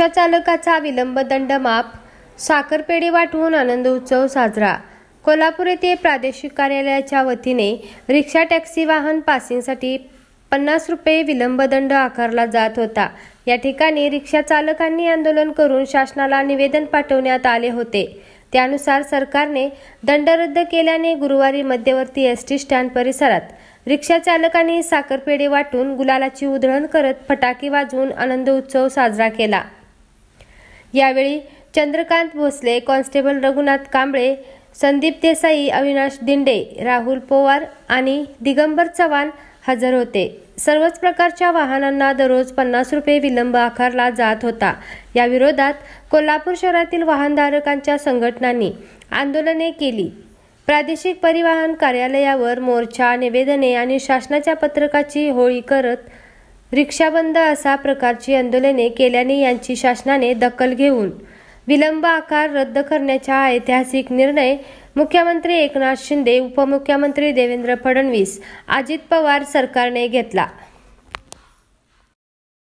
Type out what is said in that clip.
रिक्षा चालकाचा विलंब दंड माफ, साखरपेढी वाटून आनंद उत्सव साजरा। कोल्हापूर येथे प्रादेशिक कार्यालयाच्या वतीने रिक्षा टॅक्सी वाहन पासिंगसाठी 50 रुपये विलंब दंड आकारला जात होता। या ठिकाणी रिक्षा चालकांनी आंदोलन करून शासनाला निवेदन पाठवण्यात आले होते। त्यानुसार सरकारने दंड रद्द केल्याने गुरुवारी मध्यवर्ती एसटी स्टँड परिसरात रिक्षा चालकांनी साखरपेढे वाटून गुलालाची उधळण करत फटाके वाजवून आनंद उत्सव साजरा केला। यावेळी चंद्रकांत भोसले, कॉन्स्टेबल रघुनाथ कांबळे, संदीप देसाई, अविनाश दिंडे, राहुल पवार आणि दिगंबर चव्हाण हजर होते। सर्वच प्रकारच्या वाहनांना दररोज 50 रुपये विलंब आकारला जात होता। या विरोधात कोल्हापूर शहरातील वाहनधारकांच्या संघटनांनी आंदोलने केली। प्रादेशिक परिवहन कार्यालयावर मोर्चा, निवेदने आणि शासनाच्या पत्रकाची होळी करत रिक्षा बंद अशा प्रकारची आंदोलने केल्याने यांची शासनाने दखल घेऊन विलंब आकार रद्द करण्याचा ऐतिहासिक निर्णय मुख्यमंत्री एकनाथ शिंदे, उपमुख्यमंत्री देवेंद्र फडणवीस, अजित पवार सरकारने घेतला।